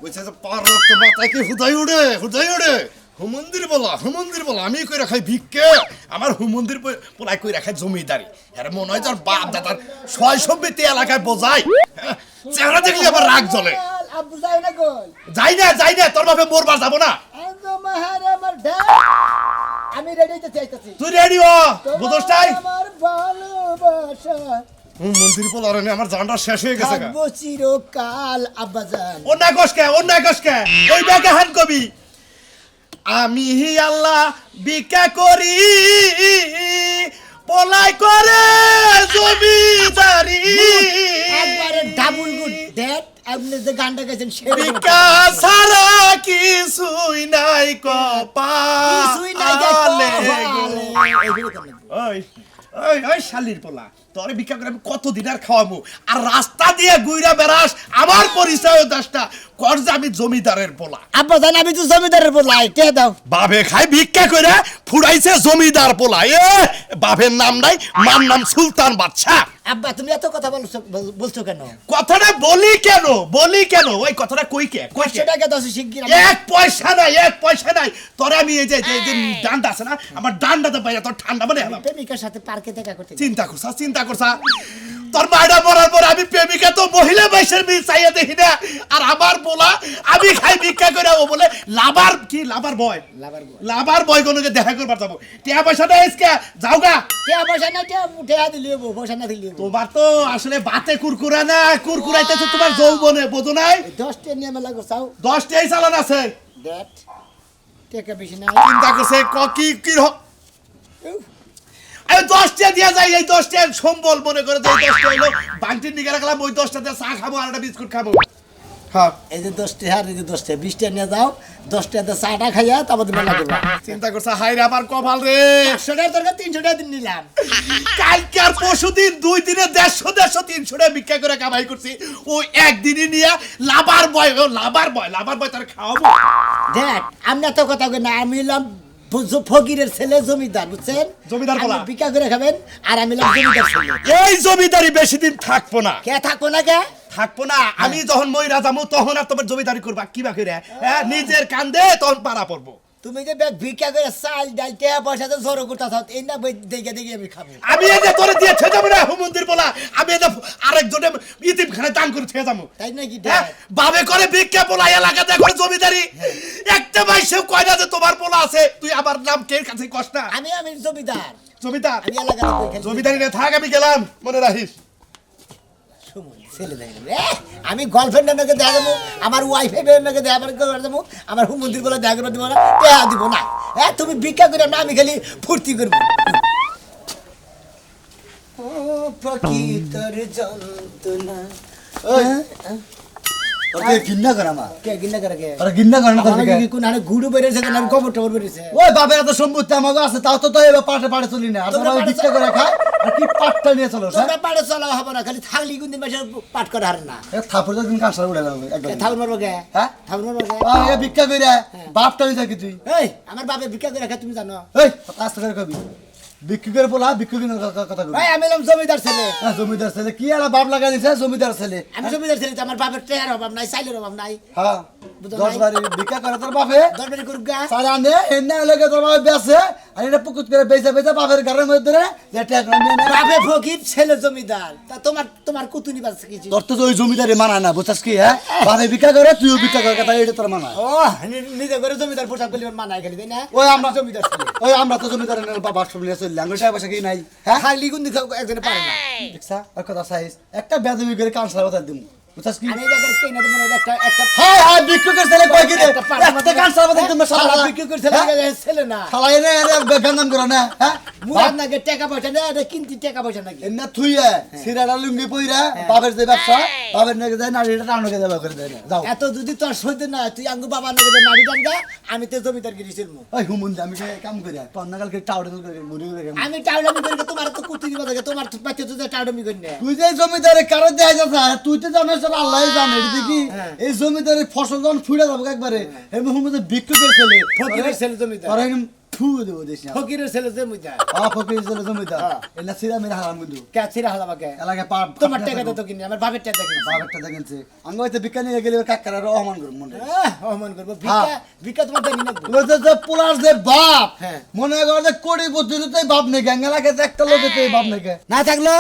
কইছে যে পার রক্ত মাথায় কি হুদাই উড়ে হুমন্দির বলা আমি কই রাখাই ভিক্ষে আমার হুমন্দির পোলাই কই রাখাই জমিদারি আরে মনে হয় তোর বাপ দাদার ছয় সম্পত্তি এলাকায় বোঝাই চেহারা দেখলে আবার রাগ জ্বলে আব্বু যাই না কই যাই না তোর বাপে মরবার যাবো না আঙ্গো মাহারে আমার ঢাক আমি রেডি হইতে চাইতাছি তুই রেডি হ বুঝছটাই আমার ভালোবাসা মন্দির পোলারে আমার জানটা শেষ হয়ে গেছে থাকবো চিরকাল আব্বাজান অন্য কষ্টকে ওই ব্যাগে হান কবি আমি আল্লাহ ভিক্ষা করি পলাই করে জমিদারি একবারে ডাবল গুড দ্যাট আপনি যে গানটা গাইছেন ভিক্ষা ছাড়া কিছুই নাই কপালে ওই শালির পোলা তোরে ভিক্ষা করে আমি কতদিন আর খাওয়াবো আর রাস্তা দিয়ে গুইরা বেড়াস আমার পরিচয় দাসটা কর যে আমি জমিদারের পোলা আব্বাজান আমি তো জমিদারের বলাই কে দাও বাবে খাই ভিক্ষা করে ফুরাইছে জমিদার পোলা বাবের নাম নাই মার নাম সুলতান বাদশা আব্বা তুমি এত কথা বলছো কেন কথাটা বলি কেন ওই কথাটা কই 500 টাকা দাও শিগগির এক পয়সা নাই তোরে আমি এই যে ডান্ডা আছে না আমার ডান্ডাতে পাইয়া তোর ঠান্ডা মানে প্রেমিকার সাথে পার্কে দেখা করতে চিন্তা করছা তোর মাইডা মরার পর আমি প্রেমিকা তো মহিলা বাইশের মিল চাইয়া দেখি না আর আমার বলা আমি খাই ভিক্ষা করে ও বলে লাভার বয় কোনকে দেখা করবার যাবো টিয়া পয়সা দেয় আজকে যাওগা টিয়া পয়সা না টিয়া দিলি পয়সা না দিলি তোমার তো আসলে বাতে কুরকুরা না কুরকুরাইতেছে তোমার যৌবনে বোঝো নাই 10 টা নিয়ে মেলা গোছাও 10 টাই চালান আছে দ্যাট টাকা বেশি না চিন্তা করছে কি এই 10 টা দিয়া যায় এই 10 টা সম্বল মনে করে যে 10 টা হলো বান্টির নিকে রাখলাম ওই 10 টাতে চা খাবো আর একটা বিস্কুট খাবো হ্যাঁ এই যে 10 টা আর এই যে 10 টা 20 টা নিয়ে যাও 10 টাতে চাটা খাইয়া তারপর মেলা করবা চিন্তা করছে হাই রে আমার কপাল রে 500 টাকা দরকার 300 টাকা দিন নিলাম কালকে আর পরশুদিন 2 দিনে 150 300 টাকা ভিক্ষা করে কামাই করছি ও একদিনই নিয়া লাভার বয় তার খাওয়াবো দ্যাট আমি এত কথা কই না আমি হলাম ফকিরের ছেলে জমিদার বুঝছেন জমিদার বলা ভিক্ষা করে খাবেন আর আমি হলাম জমিদার ছেলে এই জমিদারি বেশি দিন থাকবো না কে থাকো না কে থাকবো না আমি যখন মইরা যাবো তখন আর তোমার জমিদারি করবা কি বাকি রে হ্যাঁ নিজের কান্দে তখন পাড়া পড়বো তুমি যে ভিক্ষা করে চাল ডাল টাকা পয়সা তো জড়ো করতেছ এই না দেখে আমি খাবো আমি এই যে তোরে দিয়ে ছেড়ে যাবো না হুমন্দির বলা আমি এই যে আরেকজনে ইতিমখানে দান করে ছেড়ে যাবো তাই নাকি বাবে করে ভিক্ষা পোলা এলাকাতে করে জমিদারি একটা মাইসেও কয় না যে তোমার পোলা আছে তুই আমার নাম কে কাছে কষ্ট না আমি জমিদার আমি এলাকাতে জমিদারি না থাক আমি গেলাম মনে রাখিস আমি গার্লফ্রেন্ডের নাকি দেখা যাবো আমার ওয়াইফের নাকি দেখা যাবো আমার হুমন্দির বলে দেখা করে দিব না দেখা দিব না হ্যাঁ তুমি ভিক্ষা করে না আমি খালি ফুর্তি করবো ও প্রকৃতর যন্ত্রণা ওকে গিন্না করা মা কে গিন্না করে কে আরে গিন্না করে না তো আমাকে কি কোন আরে গুড়ু বেরেছে না গোবর টবর বেরেছে ওই বাবার এত সম্পত্তি আমাগো আছে তাও তো এবার পাটে চলি না আর তোমরা ওই ভিক্ষা করে খায় আর কি পাটটা নিয়ে চলো তোমরা পাড়ে চলা হবে না খালি থাকলি কোন দিন মাসে পাট করে হারে না এ থাপড় তো দিন কাঁসার উড়ে যাবে একদম থাউন মারবো কে হ্যাঁ থাউন মারবো কে এ ভিক্ষা কইরা বাপটা হই যায় কি তুই এই আমার বাপে ভিক্ষা করে খায় তুমি জানো এই আস্তে করে কবি ভিক্ষা করে বলা ভিক্ষা কিনা কথা কবি ভাই আমি হলাম জমিদার ছেলে জমিদার ছেলে কি আর বাপ লাগা দিছে জমিদার ছেলে আমি জমিদার ছেলে আমার বাপের টেহার অভাব নাই চাইলের অভাব নাই হ্যাঁ 10 বারে ভিক্ষা করে তোর বাপে দরবারি করুক গা সারা নে এনে লাগে তোর বাপে বেসে আর এটা পুকুত করে বেচা বাপের ঘরের মধ্যে রে যে টাকা নিয়ে নে বাপে ফকির ছেলে জমিদার তা তোমার কুতুনি বাস কিছু তোর তো ওই জমিদারে মানায় না বুঝছস কি হ্যাঁ বাপে ভিক্ষা করে তুইও ভিক্ষা করে কথা এটা তোর মানায় ও নিজে করে জমিদার পোশাক পরিবার মানায় খালি তাই না ওই আমরা জমিদার ছেলে ওই আমরা তো জমিদারের বাবা সব নিয়ে চললাম ওই টাকা পয়সা কি নাই হ্যাঁ খালি কোন দিকে একজনে পারে না দেখছা আর কথা সাইজ একটা বেদবি করে কানসার কথা দিমু বুঝছস কি আমি জায়গার কেন তুমি একটা হ্যাঁ হ্যাঁ ভিক্ষা করে ছেলে কই কি দে একটা কানসার কথা তুমি সারা সারা বিক্রি করে ছেলে না সারা এনে গন্দাম করে না হ্যাঁ মুরাদ নাকি টাকা পয়সা না এটা কিনতি টাকা পয়সা নাকি এমনা থুইয়া সিরাটা লুঙ্গি পইরা বাপের যে ব্যবসা বাপের নাকি যায় নারীটা টানুকে দেবা করে দেয় না যাও এত যদি তোর সইতে না তুই আঙ্গু বাবা নাকি নারী টানগা আমি তো জমিদার গিরিছিল মু ওই হুমুন্দি আমি কাম করি পন্নাকালকে টাউডে করে মুড়ি করে আমি টাউডামি করি তোমার তো কুতি দিবা থাকে তোমার পাচ্ছে তো টাউডামি করি না তুই যে জমিদারে কারো দেয়া যাচ্ছে তুই তো জানিস আল্লাহ জানে দেখি এই জমিদারে ফসল যখন ফুড়ে যাবো একবারে এমন হুমুন্দি বিক্রি করে চলে ফকিরের ছেলে জমিদার আর থু দেবো দেশ না ফকিরের ছেলে যে মুইতা ফকির ছেলে জমিদার এটা সিরা মেরা হারাম কিন্তু কে ছিড়া হালা বাকে এলাকায় পাপ তোমার টাকা তো কিনি আমার বাপের টাকা কিনি বাবারটা দেখেনছে আমি হয়তো বিজ্ঞানী গেলে কাকারা অপমান করব মনে অমন করবো ভিক্ষা ভিক্ষা তোমার দেনি না ওই যে পোলার যে বাপ হ্যাঁ। মনে কর যে কোটি বুদ্ধিতে বাপ নেই এলাকায় একটা লোকেতে বাপ নেই না থাকলো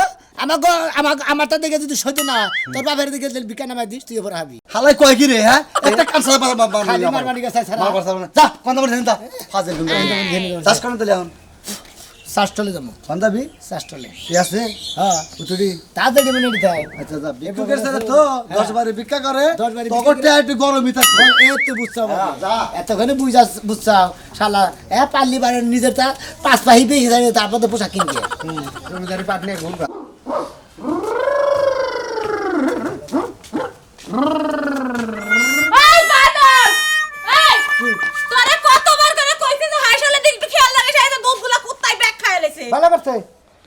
আমারটা দেখে যদি সহ্য না তোর বাপের দিকে ভিক্ষা নামাই দিস তুই ওপর হাবি হালাই কয় কি রে হ্যাঁ একটা কাঁচা বাবা খালি মারমানি গেছে ছাড়া যা কোন বলে যা ফাজল গুলো চাষ করেন তাহলে এখন শাস্টলে যাবো বান্দাবি শাস্টলে কি আছে হ্যাঁ উতুরি তাড়াতাড়ি মনে নিতে হয় আচ্ছা যা বিক্রি করে তো 10 বারে ভিক্ষা করে 10 বারে তগরটা একটু গরমই থাকবে এই তো বুঝছাও যা। এতখানি বুঝছাও শালা পাল্লি বারের নিজেরটা 5 পাহি পেয়ে যায় তারপর তো পোশাক কিনবে জমিদারি পাটনে ঘুরবা এই বানর এই তোরে কতবার করে কইছি যে হাসলে দিক একটু খেয়াল রাখিস এই যে দুধগুলা কুত্তায় ব্যাগ খায় লেছে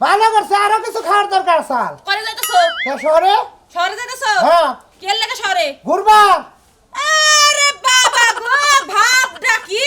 ভালো করছে আরো কিছু খাওয়ার দরকার সাল করে যাইতেছো শহরে শহরে যাইতেছো হ্যাঁ কেন লাগে শহরে ঘুরবা আরে বাবা গো ভাবটা কি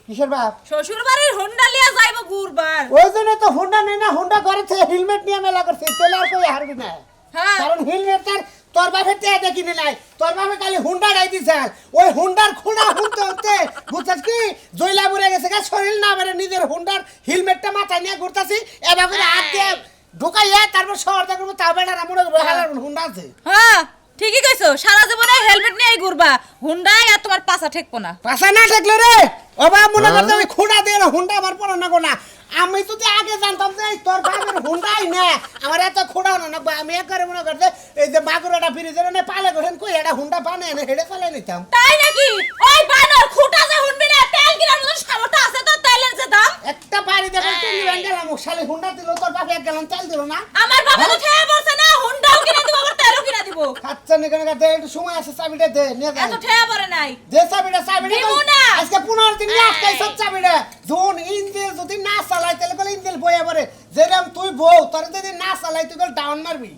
কিসের বাপ শ্বশুর বাড়ির হোন্ডা লিয়া যাইবো ঘুরবার ওই জন্য তো হুন্ডা নেই না হুন্ডা করে হেলমেট নিয়ে মেলা করছে তেলে আর কই হারবি না হ্যাঁ কারণ হেলমেটটার তোর বাপের টেয়া কিনে নাই তোর বাপে খালি হুন্ডা গাই দিছে ওই হুন্ডার খুঁড়া হুনতে হতে বুঝছিস কি জয়লা বুড়ে গেছে গা শরীর না বেরে নিজের হুন্ডার হেলমেটটা মাথায় নিয়ে ঘুরতাছি এবার করে হাত দিয়ে ঢুকাইয়া তারপর শহর দেখবো তা বেটার মনে করবো হালার হুন্ডা আছে হ্যাঁ ঠিকই কইছো সারা জীবনে হেলমেট নিয়েই ঘুরবা হুন্ডাই আর তোমার পাছা ঠেকবো না পাশা না থাকলে রে বাবা মনে করতে আমি খুঁড়া দিয়ে না হুন্ডা আমার পড়া না গো না আমি যদি আগে জানতাম যে তোর বাপের হুন্ডাই না আমার এত খুঁড়াও না আমি একবারে মনে করতে এই যে মাগুরাটা ফিরিজের না পালে করেন কই এটা হুন্ডা পানে এনে হেডে চালাই নিতাম তাই নাকি ওই বানর খুঁটা যে হুনবি না তেল কিনার মতো সামর্থ্য আছে তো তেলের যে দাম একটা বাড়ি দেবো তুমি গেলাম শালি হুন্ডা দিল তোর বাপে এক গেলাম তেল দিল না আমার বাবা তো খেয়ে বলছে না হুন্ডাও কিনে দিব আবার তেলও কিনে দিব আচ্ছা নিকানে দে একটু সময় আছে চাবিটা দে নিয়ে যা এত ঠেয়া পড়ে নাই যে চাবিটা দিব না। আজকে 15 দিন আটকাই সব চাবিটা ধুন ইঞ্জিল যদি না চালাই তাহলে বলে ইঞ্জিল বইয়া পড়ে যেরকম তুই বউ তোর যদি না চালাই তুই বল ডাউন মারবি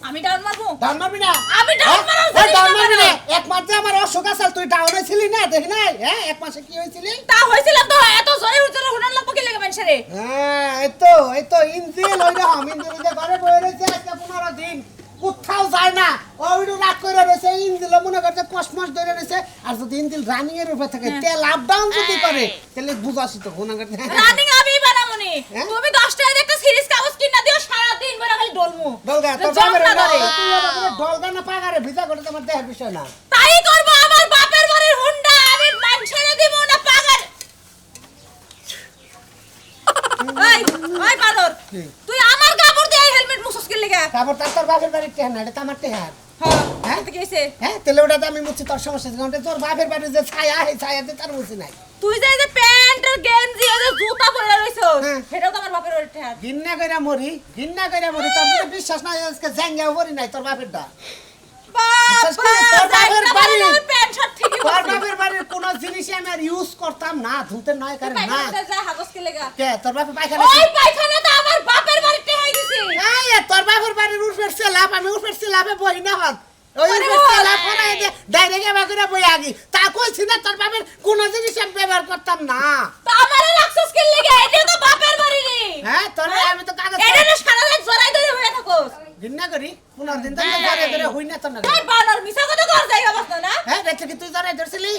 আমি ডাউন মারবো ডাউন মারবি না আমি ডাউন মারার ডাউন চেষ্টা মারবি না করব। এক মাসে আমার অসুখ আছে তুই ডাউন হয়েছিলি না দেখি নাই হ্যাঁ এক মাসে কি হয়েছিলি তা হইছিলাম তো এত জোরে জোরে হুনার লাগবো কি লাগে মানুষেরে হ্যাঁ এই তো ইঞ্জিল ওই রকম ইঞ্জিল যে ঘরে বয়ে রয়েছে আজকে 15 দিন কোথাও যায় না ওইটু রাগ করে রয়েছে ইঞ্জিল মনে করছে কসমস ধরে রয়েছে আর যদি ইঞ্জিল রানিং এর উপরে থাকে তেল আপ ডাউন যদি করে তাহলে বুঝাসি তো মনে করছে রানিং আমি বানামুনি হ্যাঁ? তুমি 10 টাকা দিয়ে একটা সিরিজ কাগজ কিনা দিও সারা দিন বড় খালি ডলমু ডলগা তো তোর জমটা বাপের ধরে। তুই আমার ডলগা না পাগারে ভিজা করে তোমার দেহের বিষয় না তাই করব আমার বাপের বাড়ির হুন্ডা আমি মানুষেরে দিব না পাগার ওই বানর তুই আমার কাপড় দিয়ে হেলমেট মুছস কি লাগা তারপর তোর বাপের বাড়ির টেহার না এটা তো আমার টেহার হ্যাঁ কি কইছে হ্যাঁ তাহলে ওটাতে আমি মুছি তোর সমস্যা আছে তোর বাপের বাড়ির যে ছায়া এই ছায়াতে তার মুছি নাই তুই যে প্যান্ট আর গেঞ্জি আর জুতা পরে রইছস হ্যাঁ। সেটাও তো আমার বাপের বাড়ির ঠেহাত ঘিন্না কইরা মরি তোর যদি বিশ্বাস নাই আজকে জ্যাঙ্গা মরি নাই তোর বাপেরটা তোর বাপের বাড়ি প্যান্ট শার্ট ঠিকই তোর বলছিস বাপের বাড়ির কোন জিনিসই আমি আর ইউজ করতাম না ধুতে নয় কারণ না পায়খানাতে যা হাগস কি লাগা কে তোর বাপের পায়খানা ওই পায়খানা তো আমার বাপের বাড়িতে হয়ে গেছে এই তোর বাপের বাড়ির উঠফের সেলাপ আমি উঠফের সেলাপে বই না হত ওই আরে উঠফের বাবা! সেলাপ কোনায় দে ডাইরেক্ট এবার করে বই আগি তা কইছি না তোর বাপের কোন জিনিস আমি ব্যবহার করতাম না তো আমারে রাখছস কি লাগা এটা তো বাপের বাড়ি রে হ্যাঁ তোর আমি তো কাগজ এটা না সারা রাত জড়াই ধরে হয়ে থাকোস ঘৃণা করি 15 দিন ধরে ধরে ধরে হই না তোর না তাই বানর মিছা কথা কর যাই অবস্থা না হ্যাঁ দেখছি কি তুই ধরে ধরছিলি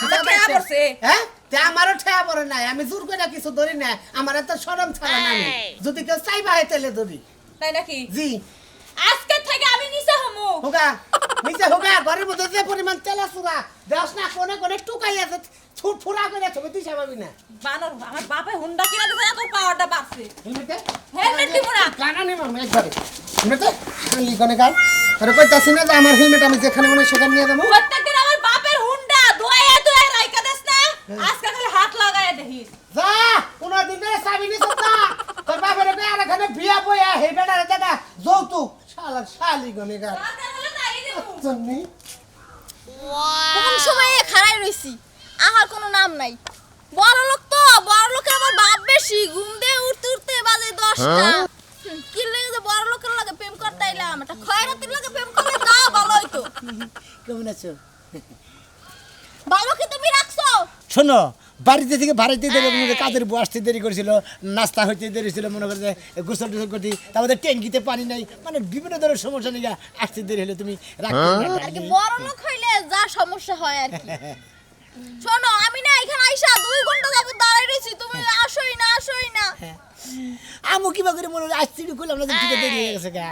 আমার ঠেয়া পড়ছে। হ্যাঁ তে আমারও ঠেয়া পড়ে নাই আমি জোর করে কিছু ধরি না আমার এত শরম ছাড়া না আমি যদি কেউ চাইবা হয় তাহলে ধরি তাই নাকি জি আজকে থেকে আমি নিচে হমু হোগা নিচে হোগা ঘরের মধ্যে যে পরিমাণ তেলা চুরা দেওয়াস না কোনে কোনে টুকাই আছে ছুট ফুরা করে ছবি তুই সাবাবি না বানর আমার বাপে হুন্ডা কিনা দিছে তোর পাওয়ারটা বাড়ছে হেলমেটে হেলমেট দিব না। কানা নিব আমি একবারে হেলমেটে খালি কোনে কার আরে কইতাছি না যে আমার হেলমেট আমি যেখানে মনে হয় সেখানে নিয়ে যাবো প্রত্যেকদিন আমার বাপের হুন্ডা দোয়া দোয়া রাইকা দেস না আজকে খালি হাত লাগায় দেখিস যা 15 দিন ধরে চাবি নিছ না তোর বাপের বে আর এখানে বিয়া বইয়া হে বেটার দেখা যৌতুক শালা শালি কোনে কার রাতে হলে তাই দিব জন্নি কোন সময়ে খাড়াই রইছি আমার কোনো নাম নাই বড় লোক তো বড় লোকে আমার বাপ বেশি ঘুম দিয়ে উঠতে উঠতে বাজে 10টা কি লাগে যে বড় লোকের লাগে প্রেম করতে আইলাম এটা খয়রাতির লাগে প্রেম করলে তাও ভালো হইতো কেমন আছো ভালো কি তুমি রাখছো শোনো বাড়িতে থেকে বাড়িতে দেরি মনে করে কাজের বউ আসতে দেরি করেছিল, নাস্তা হইতে দেরি ছিল, মনে করে যে গোসল টোসল করতে, তারপরে ট্যাঙ্কিতে পানি নাই, মানে বিভিন্ন ধরনের সমস্যা নিয়ে আসতে দেরি হলে তুমি রাগ করো না, আর কি বড় লোক হইলে যা সমস্যা হয় আর কি। শোনো আমি না এখানে আইসা 2 ঘন্টা যাবত দাঁড়াই রইছি, তুমি আসোই না। আমু কিবা করে মনে হয় আসতে করলাম না, ঠিক দেরি হয়ে গেছে গা,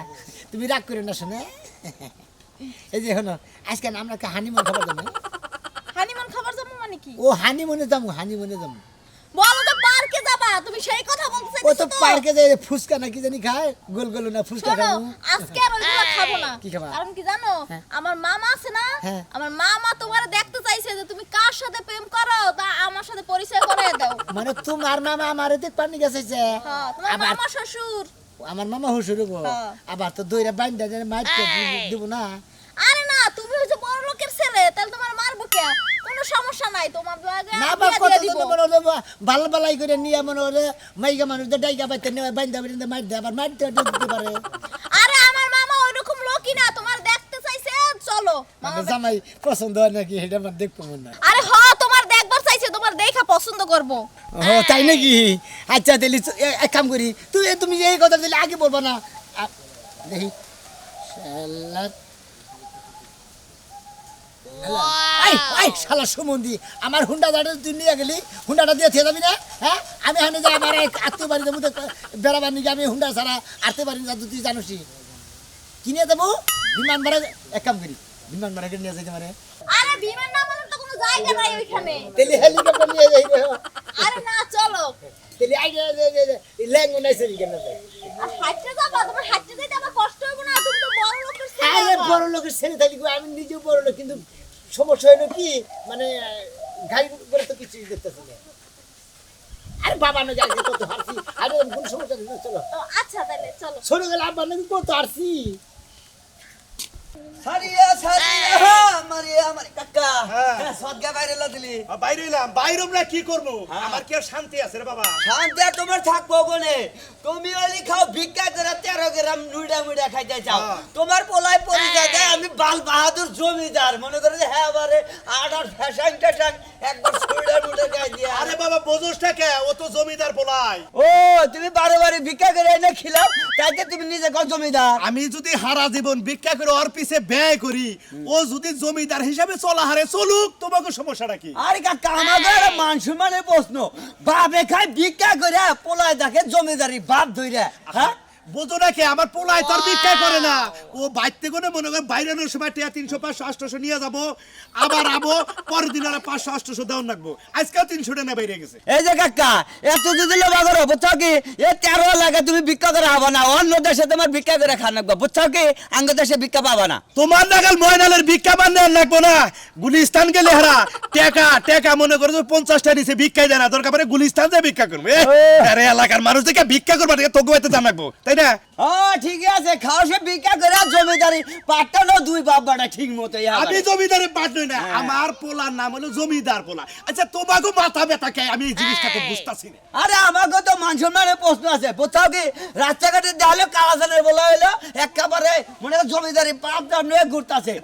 তুমি রাগ করে না শোনে। এই যে শোনো, আজকে আমরা হানিমুন খাবার যাবো। হানিমুন খাবার যাবো মানে কি? ও হানিমুনে যাবো, হানিমুনে যাবো। বলো তো পার্কে যাবা, তুমি সেই কথা বলতে ও তো চাইছো তো? পার্কে যে ফুচকা না কি জানি খায়, গোল গোল না ফুচকা শোনো খাবো। আজকে আর ওইগুলো খাবো না। কি খাবা? কারণ কি জানো, আমার মামা আছে না, হ্যাঁ। আমার মামা তোমার দেখতে চাইছে যে তুমি কার সাথে প্রেম করো, তা আমার সাথে পরিচয় করিয়ে দাও। মানে তোমার মামা আমারে দেখ পানি গেছে। হ্যাঁ, তোমার আবার মামা শ্বশুর। আমার মামা হুসুর হ্যাঁ। আবার তো দইরা বাইন্দা জানে মাইতে দিব না। আরে না, তুমি হচ্ছে বড় লোকের ছেলে, তাহলে তোমার মারবো কে? কোনো সমস্যা নাই, তোমার আগে না বিয়ে বা দিয়ে কত দিব। তো মনে হলো ভালো বালাই করে নিয়ে মনে হলো মাইগা মানুষদের ডাইগা বাইতে নেওয়া বাইন্দা বাইন্দা মার দে, আবার মারতে দিতে পারে। আরে আমার মামা ওইরকম লোকই না, তোমার দেখতে চাইছে, চলো। মামা মানে জামাই পছন্দ হয় নাকি এটা আমার দেখবো মনে হয়। আরে হ, তোমার দেখবার চাইছে, তোমার দেখা পছন্দ করবো। ও তাই নাকি? আচ্ছা তাহলে এক কাম করি, তুমি এই কথা দিলে আগে বলবো না। দেখি শালা সুমন্দি, আমার হুন্ডাটা তুই নিয়ে গেলি, হুন্ডাটা দিয়ে থেকে যাবি না? হ্যাঁ, আমি হানে যাই আমার আত্মীয় বাড়িতে মধ্যে বেড়াবার নিয়ে আমি হুন্ডা ছাড়া আত্মীয় বাড়ি যা তুই জানোসি কিনে দেবো। বিমান ভাড়া এক কাম করি, বিমান ভাড়া করে নিয়ে যাইতে পারে। আরে বিমান নামানোর তো কোনো জায়গা নাই ওইখানে। তেলি হেলিকপ্টার নিয়ে যাই। আরে না, চলো। তেলি আই ল্যাঙ্গো নাই সেরি কেন? আর হাঁটতে যাবা, তোমার হাঁটতে যেতে আমার কষ্ট হবে না? তুমি তো বড় লোকের ছেলে। আরে বড় লোকের ছেলে থাকি, আমি নিজেও বড় লোক, কিন্তু সমস্যা হলো কি মানে গাড়ি করে তো কিছুই দেখতেছি না। আরে বাবা না যাই কত হারছি, আরে কোন সমস্যা নেই, চলো। ও আচ্ছা, তাহলে চলো। ছোট গেলে আব্বা নাকি কত হারছি। সারিয়া মারিয়া মারি কাকা সদগা বাইরে দিলি বাইরে হইলাম, বাইরম না কি করবো, আমার কি আর শান্তি আছে রে বাবা? শান্তি আর তোমার থাকবো কোনে? তুমি ওলি খাও ভিক্ষা করে 13 গ্রাম নুইডা মুইডা খাইতে চাও। তোমার পোলাই পরিচয় দেয় আমি বাল বাহাদুর জমিদার, মনে করে যে হ্যাঁ আবার আর ফ্যাশন ট্যাশন একবার সুইডা মুইডা গাই দিয়া। আরে বাবা বোঝোসটা কে, ও তো জমিদার বলাই। ও তুমি বারে বারে ভিক্ষা করে এনে খিলাও, তাইতে তুমি নিজে কও জমিদার। আমি যদি হারা জীবন ভিক্ষা করে ওর পিছে ব্যয় করি, ও যদি জমিদার হিসাবে চলা হারে চলুক, তোমাকে সমস্যাটা কি? আরে কাকা আমাদের মান সম্মানের প্রশ্ন, বাপে খাই ভিক্ষা করে পোলায় দেখে জমিদারি বাপ ধইরা। হ্যাঁ বোঝো না কে, আমার পোলায় তোর ভিক্ষা করে না, ও বাইতে কোনে মনে করে বাইরের সময় 300 500 800 নিয়ে যাবো, আবার আবো পরের দিন আর 500 800 দেওয়ার লাগবো, আজকাল 300 টাকা বাইরে গেছে। এই যে কাকা এত যদি লোভা করো বুঝছো কি, এ 13 লাগে তুমি ভিক্ষা করে হবা না, অন্য দেশে তোমার ভিক্ষা করে খান লাগবে, বুঝছো কি? আঙ্গ দেশে ভিক্ষা পাবা না। তোমার নাগাল ময়নালের ভিক্ষা বান্ধে আর লাগবো না, গুলিস্তান গেলে হারা টাকা মনে করো 50টা নিচে ভিক্ষাই দেয় না, দরকার পড়ে গুলিস্তান যে ভিক্ষা করবে। আরে এলাকার মানুষ দেখে ভিক্ষা করবা, তোকে বাইতে দাম লাগবো, তাই না? ও ঠিক আছে, খাও সে ভিক্ষা করে জমিদারি পাটটা না দুই বাপ বাটা ঠিক মতো। আমি জমিদারের পাট নই না, আমার পোলার নাম হলো জমিদার পোলা। আচ্ছা তোমাকে মাথা ব্যথা কে, আমি এই জিনিসটা তো বুঝতাছি না। আরে আমাকে তো মান সম্মানের প্রশ্ন আছে, বুঝছো কি? রাস্তাঘাটে দেখালে কালাজানের বলা হইলো একেবারে মনে হয় জমিদারি পাপটা নিয়ে ঘুরতাছে।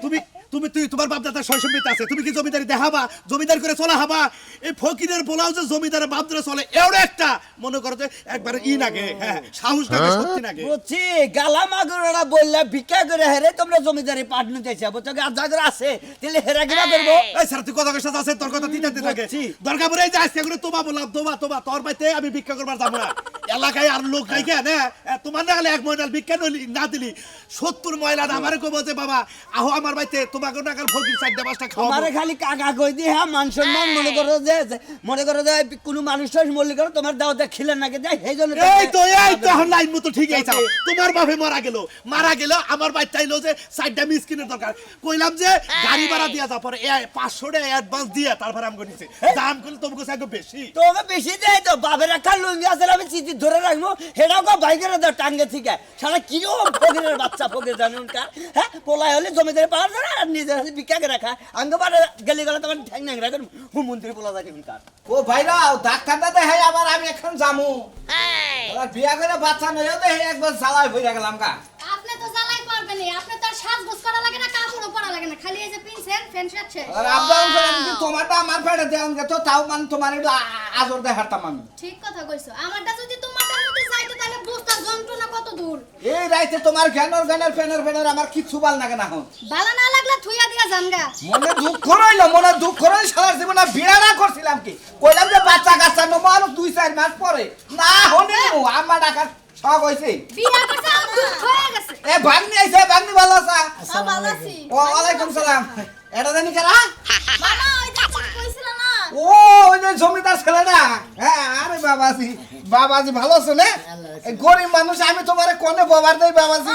তুই তোমার বাপ দাদার শৈশবিতে আছে, তুমি কি জমিদারি দেখাবা, জমিদার করে চলা হবা? এই ফকিরের পোলাও যে জমিদারের বাপ ধরে চলে, এওড়া একটা মনে করো যে একবারে নাগে, হ্যাঁ সাহস নাগে, সত্যি নাগে। বুঝছি গালা মাগুরা বললে ভিক্ষা করে হেরে তোমরা জমিদারি পাট নিতে চাইছো, বুঝছো কি? আর যাদের আছে তাহলে হেরা কিনা করবো? এই স্যার তুই কথা কইছিস আছে, তোর কথা তিনটা থাকে দরকার পড়ে এই যে আজকে করে তোবা বললাম, তোবা তোর বাইতে আমি ভিক্ষা করবার যাব না, এলাকায় আর লোক নাই কেন? তোমার না গেলে এক ময়নাল ভিক্ষা না দিলি 70 ময়লা আমার কব যে বাবা আহো আমার বাইতে, তোমাকে না গেল ফকির 4টা 5টা খাওয়াবো। তোমারে খালি কাকা কই দি হ্যাঁ মান সম্মান মনে করো যে কোনো মানুষ মনে করো তোমার দাওয়াতে খিলেন নাকি দেয়, এই জন্য এই তো এখন লাইন মতো ঠিক আছে। তোমার বাপে মারা গেল আমার বাইতে আইলো যে 4টা মিসকিনের দরকার, কইলাম যে গাড়ি ভাড়া দিয়া যা, পরে 500 টাকা অ্যাডভান্স দিয়ে তারপরে আমি কইছি দাম করলে তোমাকে সাথে বেশি, তোমাকে বেশি দেয় তো। বাপের একটা লুঙ্গি আছে আমি চিঠি ধরে রাখবো, সেটাও কো বাইকের দাও টাঙ্গে থেকে, সারা কিরকম ফকিরের বাচ্চা ফকির জানেন কার? হ্যাঁ পোলাই হলে জমিদারি পাওয়ার জন্য আর নিজের হাতে ভিক্ষা করে রাখা, আঙ্গ বারে গেলে গেলে তোমার ঠ্যাং ন্যাং রাখেন হুমন্ত্রী পোলা থাকে কার। ও ভাইরাও ডাক্তারটা দেখে আবার আমি এখন যামু, বিয়া করে বাচ্চা নয় তো একবার জ্বালায় হয়ে গেলাম কা। আপনি তো জ্বালাই পারবেন, আপনি তো আর সাজগোজ করা লাগে না, কাপড়ও পরা লাগে না, খালি এই যে পিনছে সেন ফ্যান শেষ আর আবদান করে যদি তোমারটা আমার ফেড়ে দেন তো তাও মানে তোমার একটু আজর দেখাতাম আমি। ঠিক কথা কইছো আমারটা যদি তোমারটার মধ্যে যাইতো তাহলে বুঝতা যন্ত্রণা কত দূর এই রাইতে তোমার জ্ঞানর ফেনের আমার কিচ্ছু ভাল লাগে না এখন। ভালো না লাগলে থুইয়া দিয়া জানগা মনে দুঃখ রইল সারা জীবনে বিড়ানা করছিলাম কি কইলাম যে বাচ্চা কাচ্চা নেবো আর 2-4 মাস পরে না হনে আমার টাকা শখ হইছে। বিয়া করছে আমার দুঃখ হয়ে গেছে এ ভাগ্নি আইছে ভাগ্নি ভালো আছে? ভালো আছি ওয়ালাইকুম সালাম। এটা জানি কারা? মামা ওই যে কইছিল না ও ওই যে জমিদার ছেলেটা। হ্যাঁ আরে বাবাজি ভালো আছে না? এই গরিব মানুষ আমি তোমারে কোনে বাবার দেই বাবাজি।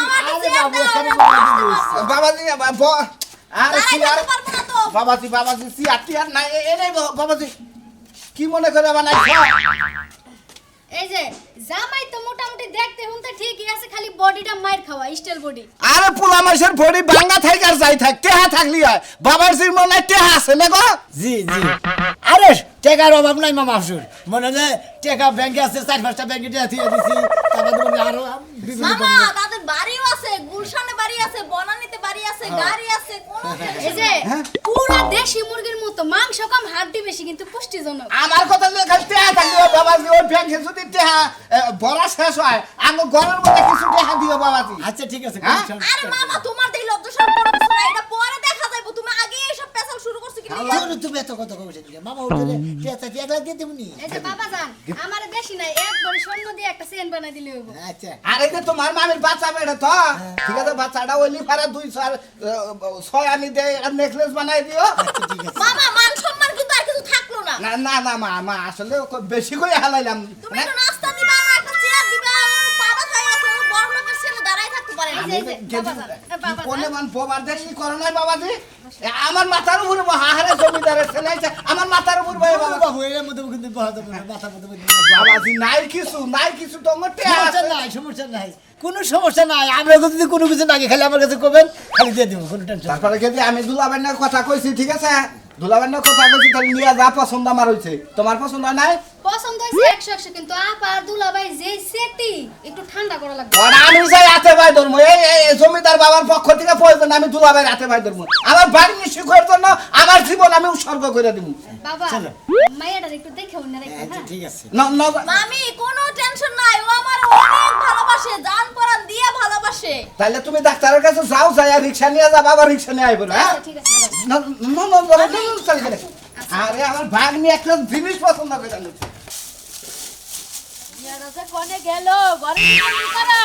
বাবাজি আরে কি আর বাবাজি সি আটিয়ার নাই এই বাবাজি কি মনে করে বানাই এই যে জামাই তো মোটামুটি দেখতে হুনতে ঠিকই আছে খালি বডিটা মাইর খাওয়া স্টাইল বডি আরে পোলা মাসের বডি ভাঙা থাক আর যাই থাক টেহা থাকলি হয় বাবার জির মনে টেহা আছে না গো জি জি আরে টাকার অভাব নাই মামা আফসুর মনে হয় টাকা ব্যাংকে আছে 4-5টা ব্যাংকে দিয়ে দিছি তারপর তুমি আরো মামা তাদের বাড়িও আছে গুলশানে বাড়ি আছে বনানীতে বাড়ি আছে গাড়ি আছে কোন এই যে পুরা দেশি মুরগির মতো মাংস কম হাড্ডি বেশি কিন্তু পুষ্টিজনক আমার কথা যে খালি টেহা থাকলি হয় বাবাজি ওই ব্যাংকে যদি টেহা বড় শেষ হয় আমি ঘরের মধ্যে কিছু টেহা দিও বাবাজি। আচ্ছা ঠিক আছে আরে মামা তোমার দেই লজ্জা শরম করে কিছু না এটা পরে দেখা যাইবো তুমি আগে এইসব পেছাল শুরু করছো কি না তুমি এত কথা কইছ মামা উঠে টিয়া দিয়ে দেবনি এই যে বাবা জান আমারে বেশি নাই এক বড় স্বর্ণ দিয়ে একটা চেন বানাই দিলে হইব আচ্ছা আরে যে তোমার মামির বাচ্চা বেড়ে তো ঠিক আছে বাচ্চাটা ওই লিফারে 2-4-6 আনি দে নেকলেস বানাই দিও। ঠিক আছে মামা মান সম্মান কিন্তু আর কিছু থাকলো না না না মা আসলে বেশি করে হালাইলাম তুমি একটু নাস্তা দিবা না একটা চেয়ার দিবা পাড়া খাই আছে বড় লোকের ছেলে দাঁড়াই থাকতে পারে না এই যে বাবা জান বাবা কোনে মান বোবার দেখি করো নাই বাবাজি আমার মাথার উপরে হাহারে জমিদারের ছেলে আছে আমার মাথার উপর ভাই বাবা বাবু এর মধ্যে কিন্তু বহাতে মাথা মধ্যে বাবাজি নাই কিছু তো মোটে সমস্যা নাই কোনো সমস্যা নাই আমরা যদি কোনো কিছু লাগে খালি আমার কাছে কবেন খালি দিয়ে দিব কোনো টেনশন তারপরে যদি আমি দুলাবাইনার কথা কইছি ঠিক আছে দুলাবাইনার কথা কইছি তাহলে নিয়া যা পছন্দ আমার হইছে তোমার পছন্দ হয় নাই পছন্দ হইছে 100 কিন্তু আপা আর দুলাভাই যে সেটি একটু ঠান্ডা করা লাগবে আর আমি যাই হাতে ভাই ধরবো এই জমিদার বাবার পক্ষ থেকে প্রয়োজন আমি দুলাভাইয়ের হাতে ভাই ধরবো আমার বাড়ি নিশ্চিতের জন্য আমার জীবন আমি উৎসর্গ করে দিব। বাবা মাইয়াটার একটু দেখে উনি রাখবেন হ্যাঁ ঠিক আছে মামি কোনো টেনশন নাই ও আমার অনেক ভালোবাসে জান পরান দিয়ে ভালোবাসে তাহলে তুমি ডাক্তারের কাছে যাও যাই আর রিক্সা নিয়ে যাবা আবার রিক্সা নিয়ে আইবো না আচ্ছা, ঠিক আছে আরে আমার ভাগ নিয়ে একটা জিনিস পছন্দ করে আনছে কোনে গেল ঘরে কি করো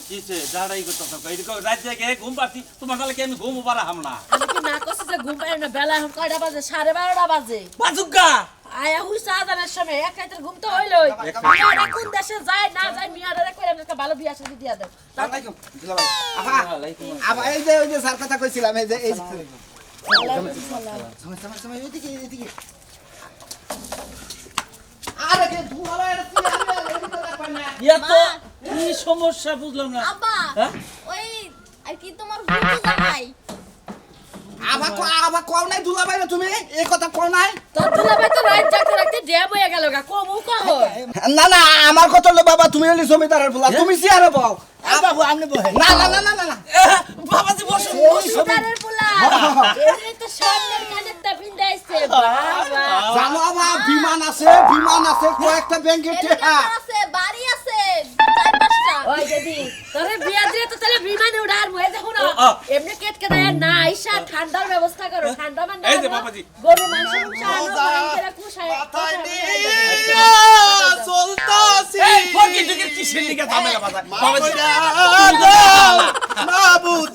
কিছে দাঁড়াই করতেছ এই রাত থেকে ঘুম পাচ্ছি তোমার তাহলে কি আমি ঘুমও পারা হামনা আমি কি না কইছি যে ঘুম পাই না বেলা এখন কয়টা বাজে 12:30 বাজে বাজুকা আয়া হুইসা আজানের সময় এক রাতের ঘুম তো হইলই মিয়ারা কোন দেশে যায় না যায় মিয়ারা কইরা একটা ভালো বিয়া শাদী দিয়া দাও আলাইকুম দুলাভাই আপা এই যে ওই যে স্যার কথা কইছিলাম এই যে এই সময় ওইদিকে আরে কে দুলাভাই ইয়া তো কি সমস্যা বুঝলাম না আব্বা হ্যাঁ? ওই আর কি তোমার হুজুর জামাই আবার কও নাই দুলাভাই না তুমি এই কথা কও নাই তোর দুলাভাই তো রাত জাগতে রাখতে ড্যাম হয়ে গেল গা কমু কহ না আমার কথা হলো বাবা তুমি হলি জমিদারের বলা তুমি সিয়ারে পাও বাবু আপনি বহেন না বাবাজি বসো সুদারের পোলা এই তো সামনের কানেরটা ভিন্দাইছে বাবা জানো আমার বিমান আছে কয়েকটা ব্যাংকের টাকা আছে বাড়ি আছে 4-5টা ওই দিদি তোরে বিয়া দিয়ে তো তাহলে বিমানে উড়ার ময়ে দেখো না এমনি কেট কেটে না আইসা ঠান্ডার ব্যবস্থা করো ঠান্ডা মানে এই যে বাবাজি। গরু মাংস আনো ভয়ঙ্কর কুশায় চলতাছি এই ফকি টুকি কি সিন্ডিকে ঝামেলা বাজা বাবাজি মাবুদ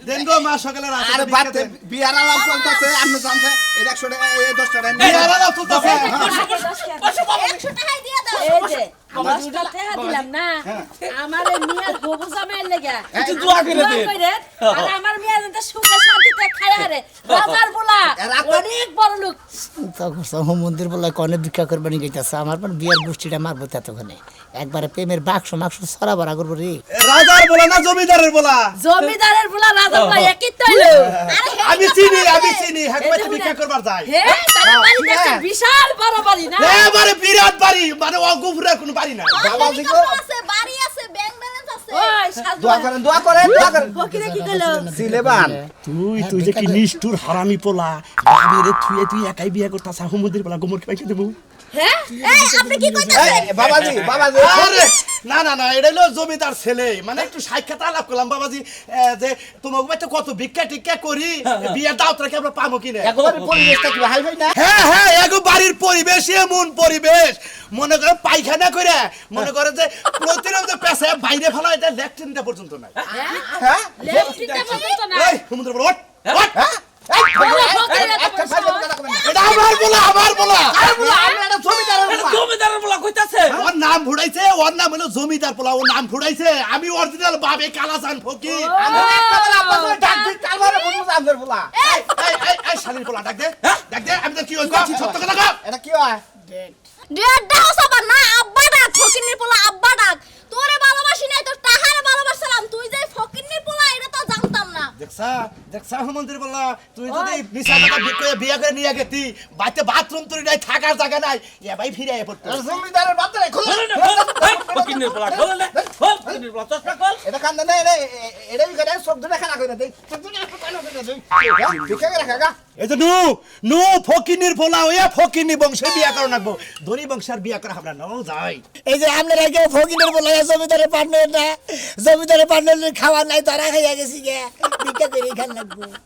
দেন গো মা সকালে রাতে আরে বাতে বিয়ার আলাপ চলতেছে আপনি জানতে এই 100 টাকা এই 10 টাকা বিয়ার আলাপ চলতেছে 100 টাকাই দিয়ে দাও এই যে দশটা টাকা দিলাম না আমার মিয়ার গবু জামাইয়ের লেগা একটু দোয়া করে দেন। আর আমার মিয়া যেন সুখে শান্তিতে খায় রে রাজার বলা অনেক বড় লোক তখন মন্দির বলে কনে ভিক্ষা করবানি গেছে আমার পর বিয়ার গোষ্ঠীটা মারবো ততক্ষণে একবারে প্রেমের বাক্স মাক্স সরা ভরা করবো রে রাজার বলা না জমিদারের বলা জমিদারের বলা রাজা বলা একই তৈল আমি চিনি হাকমাতে ভিক্ষা করবার যাই হে তার বাড়ি দেখছে বিশাল বড় বাড়ি না এবারে বিরাট বাড়ি মানে অগুফুরা কোনো বাড়ি না হেলিকপ্টার আছে বাড়ি আছে ব্যাংক ব্যালেন্স আছে আছে দোয়া করেন ফকিরে কি কইলো সিলেবান তুই যে কি নিষ্ঠুর হারামি পোলা বাবিরে তুই একাই বিয়ে করতাছ হুমন্দির পোলা গোমর খাইতে দেবো হ্যাঁ এই আপনি কি কইতাছেন বাবাজি আরে না এটা হলো জমিদার ছেলে মানে একটু সাক্ষাৎ আলাপ করলাম বাবাজি যে তোমাকে বাড়িতে কত ভিক্ষা টিক্ষা করি বিয়ের দাওয়াত রেখে আমরা পাবো কিনা একবারে পরিবেশটা কি হাই ভাই না হ্যাঁ এগো বাড়ির পরিবেশ এমন পরিবেশ মনে করে পায়খানা করে মনে করে যে প্রতিদিন যে পেশায় বাইরে ফেলা এটা ল্যাট্রিনটা পর্যন্ত নাই হ্যাঁ লেফটিতে পর্যন্ত না এই সমুদ্র বল ওঠ একটা ফাইল কথা কবেন এটা আমার বলা আমরা একটা জমিদারের জমিদারের বলা কইতাছে ওর নাম ফুড়াইছে ওর নাম হলো জমিদার পোলা ও নাম ফুড়াইছে আমি অরিজিনাল বাবে কালাচান ফকির আমরা একটা বলা আপনাদের ডাক দিই কালবারে বলবো আমাদের বলা এই শালীর পোলা ডাক দে আমি তো কি হইছে সত্য কথা কও এটা কি হয় ডেড দাও সবার না আব্বা ডাক ফকিন্নির পোলা আব্বা ডাক তোরে ভালোবাসি নাই তোর টাহারে ভালোবাসলাম তুই যে ফকিন্নির পোলা এটা তো জানতাম না দেখছা হুমন্দির বলা তুই যদি নিশা কথা বিয়ে করে নিয়ে গেতি বাইতে বাথরুম তুই নাই থাকার জায়গা নাই এ ভাই ফিরে আয় পড়তো জমিদারের বাচ্চারে খোলো ফকিনের বলা খোল না খোল ফকিনের বলা চশমা খোল এটা কান্দা না এটা করে শব্দ দেখা না কইনা দেই ঠিক আছে রাখা এই যে নু ফকিনির পোলা ওয়া ফকিনি বংশে বিয়ে করে নাকবো ধনী বংশের বিয়ে করে আমরা নাও যাই এই যে আপনারা কেউ ফকিরের বলে জমিদারের পার্টনার না জমিদারের পার্টনার খাওয়া নাই তারা খাইয়া গেছি গে ভিক্ষা করে খান লাগবো